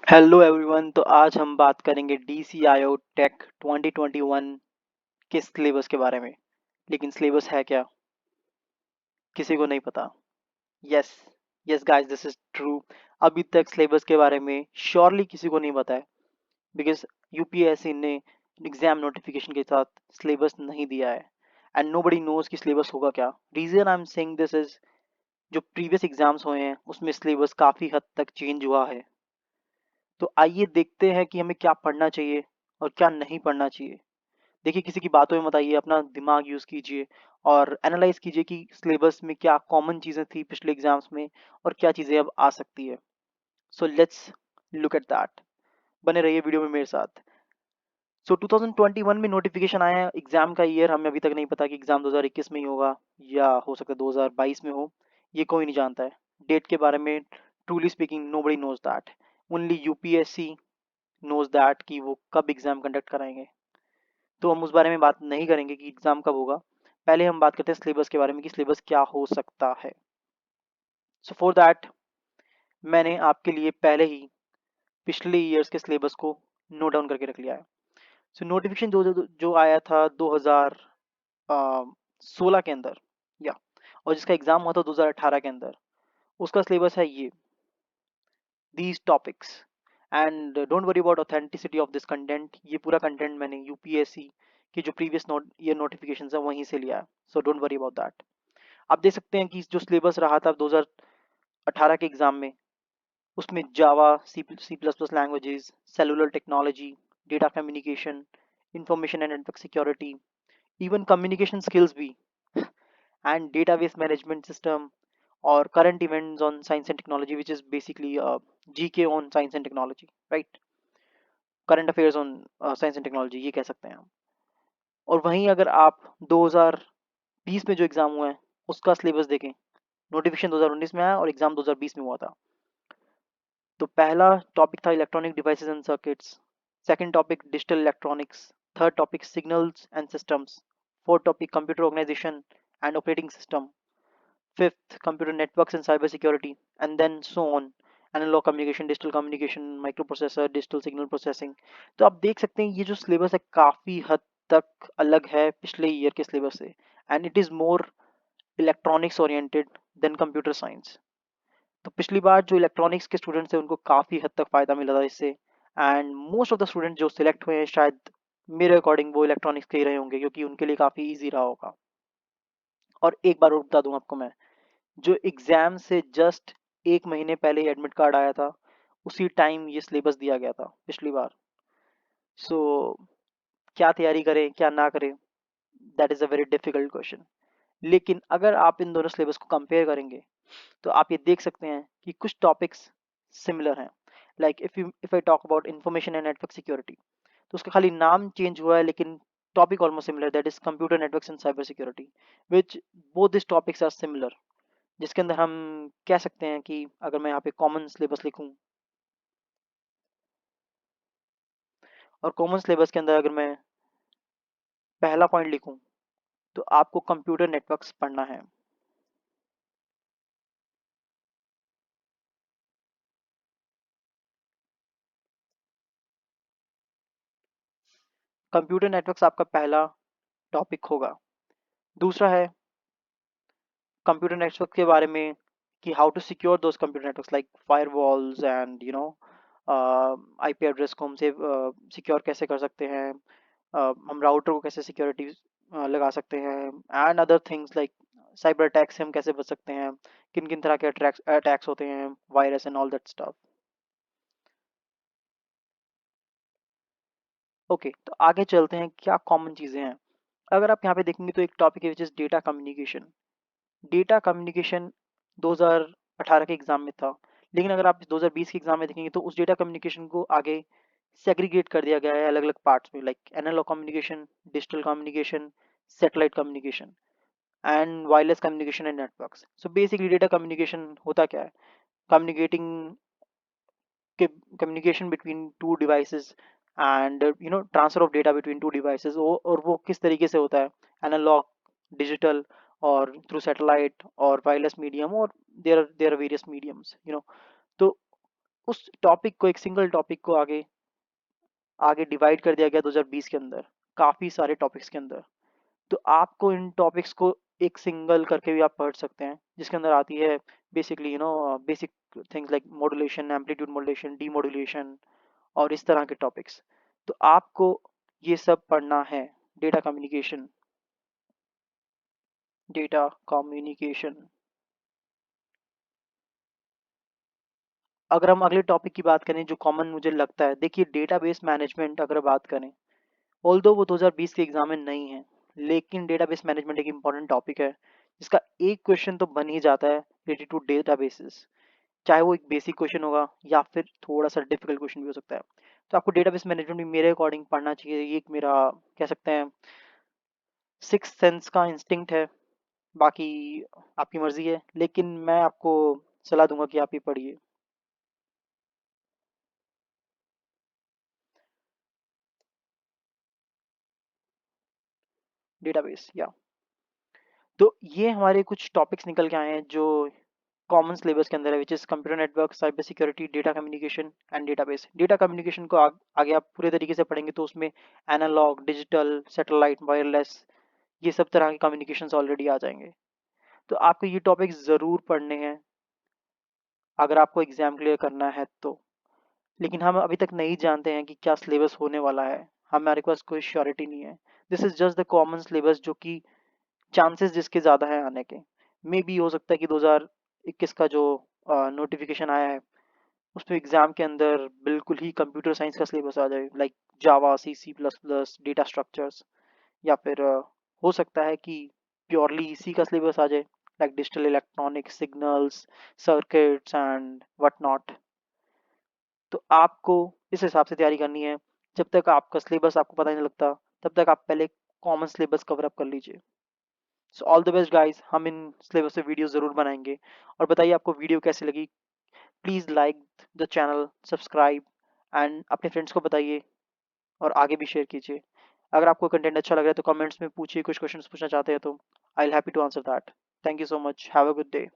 Hello everyone. तो आज हम बात करेंगे DCIO टेक 2021 के सिलेबस के बारे में। लेकिन सिलेबस है क्या, किसी को नहीं पता। Yes, yes guys, this is true. अभी तक सिलेबस के बारे में श्योरली किसी को नहीं पता है, बिकॉज यूपीएससी ने एग्जाम नोटिफिकेशन के साथ सिलेबस नहीं दिया है एंड नोबडी नोज कि सिलेबस होगा क्या। Reason I am saying this is, जो प्रीवियस एग्जाम्स हुए हैं उसमें सिलेबस काफ़ी हद तक चेंज हुआ है। तो आइए देखते हैं कि हमें क्या पढ़ना चाहिए और क्या नहीं पढ़ना चाहिए। देखिए, किसी की बातों में मत आइए, अपना दिमाग यूज़ कीजिए और एनालाइज कीजिए कि सिलेबस में क्या कॉमन चीज़ें थी पिछले एग्जाम्स में और क्या चीज़ें अब आ सकती है। So let's look at that. बने रहिए वीडियो में मेरे साथ। सो 2021 में नोटिफिकेशन आया है। एग्जाम का ईयर हमें अभी तक नहीं पता कि एग्जाम 2021 में ही होगा या हो सकता है 2022 में हो। ये कोई नहीं जानता है। डेट के बारे में truly speaking nobody knows that. Only UPSC knows that कि वो कब एग्जाम कंडक्ट कराएंगे। तो हम उस बारे में बात नहीं करेंगे कि एग्जाम कब होगा। पहले हम बात करते हैं सिलेबस के बारे में कि सिलेबस क्या हो सकता है। सो फॉर दैट मैंने आपके लिए पहले ही पिछले ईयर्स के सिलेबस को नोट डाउन करके रख लिया है। सो नोटिफिकेशन जो आया था 2016 के अंदर, या और जिसका एग्जाम हुआ था 2018 के अंदर, उसका सिलेबस है ये, these topics. And don't worry about authenticity of this content. ये पूरा कंटेंट मैंने यूपीएससी की जो प्रीवियस ईयर नोटिफिकेशन है वहीं से लिया है। So don't worry about that. आप देख सकते हैं कि जो सिलेबस रहा था 2018 के एग्जाम में, उसमें Java, C plus plus languages, cellular technology, data communication, information and network security, even communication skills भी, एंड डेटाबेस मैनेजमेंट सिस्टम, और current events on science and technology which is basically GK on science and technology, right. Current affairs on science and technology, ये कह सकते हैं हम। और वहीं अगर आप 2020 में जो एग्जाम हुआ है उसका सिलेबस देखें, नोटिफिकेशन 2019 में आया और एग्जाम 2020 में हुआ था। तो पहला टॉपिक था electronic devices and circuits, second topic digital electronics, third topic signals and systems, fourth topic computer organisation and operating system, fifth computer networks and cyber security, and then so on, analogue communication, digital communication, micro processor, digital signal processing. तो आप देख सकते हैं ये जो syllabus है काफ़ी हद तक अलग है पिछले ईयर के सिलेबस से, and it is more electronics oriented than computer science. तो पिछली बार जो इलेक्ट्रॉनिक्स के स्टूडेंट्स थे उनको काफ़ी हद तक फ़ायदा मिला था इससे, and most of the student जो सिलेक्ट हुए हैं शायद मेरे अकॉर्डिंग वो इलेक्ट्रॉनिक्स के ही रहे होंगे, क्योंकि उनके लिए काफ़ी ईजी रहा होगा। और एक बार और बता दूं आपको मैं, जो एग्ज़ाम से जस्ट एक महीने पहले ही एडमिट कार्ड आया था, उसी टाइम ये सिलेबस दिया गया था पिछली बार। सो क्या तैयारी करें क्या ना करें, that is a very difficult question. लेकिन अगर आप इन दोनों सिलेबस को कंपेयर करेंगे तो आप ये देख सकते हैं कि कुछ टॉपिक्स सिमिलर हैं। Like if I talk about information and network security, तो उसका खाली नाम चेंज हुआ है लेकिन topic almost similar, that is computer networks and cyber security, which both this topics are similar. जिसके अंदर हम कह सकते हैं कि अगर मैं यहाँ पे कॉमन सिलेबस लिखूं, और कॉमन सिलेबस के अंदर अगर मैं पहला पॉइंट लिखूं, तो आपको कंप्यूटर नेटवर्क्स पढ़ना है। कंप्यूटर नेटवर्क्स आपका पहला टॉपिक होगा। दूसरा है कंप्यूटर नेटवर्क के बारे में कि how to secure those computer networks like firewalls and IP address को हम से सिक्योर कैसे कर सकते हैं, हम राउटर को कैसे सिक्योरिटी लगा सकते हैं, and other things like cyber attack से हम कैसे बच सकते हैं, किन किन तरह के अटैक्स होते हैं, virus and all that stuff. Okay, तो आगे चलते हैं क्या कॉमन चीज़ें हैं। अगर आप यहाँ पे देखेंगे तो एक टॉपिक है which is data communication. Data communication 2018 के एग्जाम में था, लेकिन अगर आप 2020 के एग्जाम में देखेंगे तो उस डेटा कम्युनिकेशन को आगे सेग्रीगेट कर दिया गया है अलग अलग पार्ट्स में, like analog communication, digital communication, satellite communication and wireless communication and networks. So basically data communication होता क्या है, communicating communication between two devices and transfer of data between two devices, और वो किस तरीके से होता है, एनालॉग, डिजिटल, और थ्रू सैटेलाइट और वायरलेस मीडियम, और देयर आर वेरियस मीडियम्स। तो उस टॉपिक को, एक सिंगल टॉपिक को आगे आगे डिवाइड कर दिया गया 2020 के अंदर, काफ़ी सारे टॉपिक्स के अंदर। तो आपको इन टॉपिक्स को एक सिंगल करके भी आप पढ़ सकते हैं, जिसके अंदर आती है basically basic things like modulation, amplitude modulation, demodulation और इस तरह के टॉपिक्स। तो आपको ये सब पढ़ना है। Data communication, data communication. अगर हम अगले टॉपिक की बात करें जो कॉमन मुझे लगता है, देखिए डेटाबेस मैनेजमेंट अगर बात करें, ऑल्दो वो 2020 के एग्जाम में नहीं है, लेकिन डेटाबेस मैनेजमेंट एक इंपॉर्टेंट टॉपिक है जिसका एक क्वेश्चन तो बन ही जाता है रिलेटेड टू डेटाबेसेस। चाहे वो एक बेसिक क्वेश्चन होगा या फिर थोड़ा सा डिफिकल्ट क्वेश्चन भी हो सकता है। तो आपको डेटाबेस मैनेजमेंट भी मेरे अकॉर्डिंग पढ़ना चाहिए। ये एक मेरा, कह सकते हैं, सिक्स सेंस का इंस्टिंक्ट है। बाकी आपकी मर्जी है, लेकिन मैं आपको सलाह दूंगा कि आप ये पढ़िए। डेटाबेस या, तो ये हमारे कुछ टॉपिक्स निकल के आए हैं जो कॉमन सिलेबस के अंदर है, which is computer network, cyber security, data communication and database. Data communication को आगे आप पूरे तरीके से पढ़ेंगे तो उसमें एनालॉग, डिजिटल, सैटेलाइट, वायरलेस, ये सब तरह के कम्युनिकेशंस ऑलरेडी आ जाएंगे। तो आपको ये टॉपिक ज़रूर पढ़ने हैं अगर आपको एग्जाम क्लियर करना है तो। लेकिन हम अभी तक नहीं जानते हैं कि क्या सिलेबस होने वाला है, हमारे पास कोई श्योरिटी नहीं है। This is just the common syllabus जो कि चांसेस जिसके ज़्यादा है आने के। मे बी हो सकता है कि 2021 का जो नोटिफिकेशन आया है उसमें एग्जाम के अंदर बिल्कुल ही कंप्यूटर साइंस का सिलेबस आ जाए, like Java, C++, data structures, या फिर हो सकता है कि प्योरली इसी का सिलेबस आ जाए, like digital electronics, signals, circuits and what not. तो आपको इस हिसाब से तैयारी करनी है। जब तक आपका सिलेबस आपको पता नहीं लगता, तब तक आप पहले कॉमन सिलेबस कवर अप कर लीजिए। So all the best guys, हम इन सिलेबस पे वीडियो ज़रूर बनाएंगे। और बताइए आपको वीडियो कैसी लगी। Please like the channel, subscribe and अपने फ्रेंड्स को बताइए और आगे भी शेयर कीजिए। अगर आपको कंटेंट अच्छा लग रहा है तो कमेंट्स में पूछिए, कुछ क्वेश्चंस पूछना चाहते हैं तो I will happy to answer that. Thank you so much, have a good day.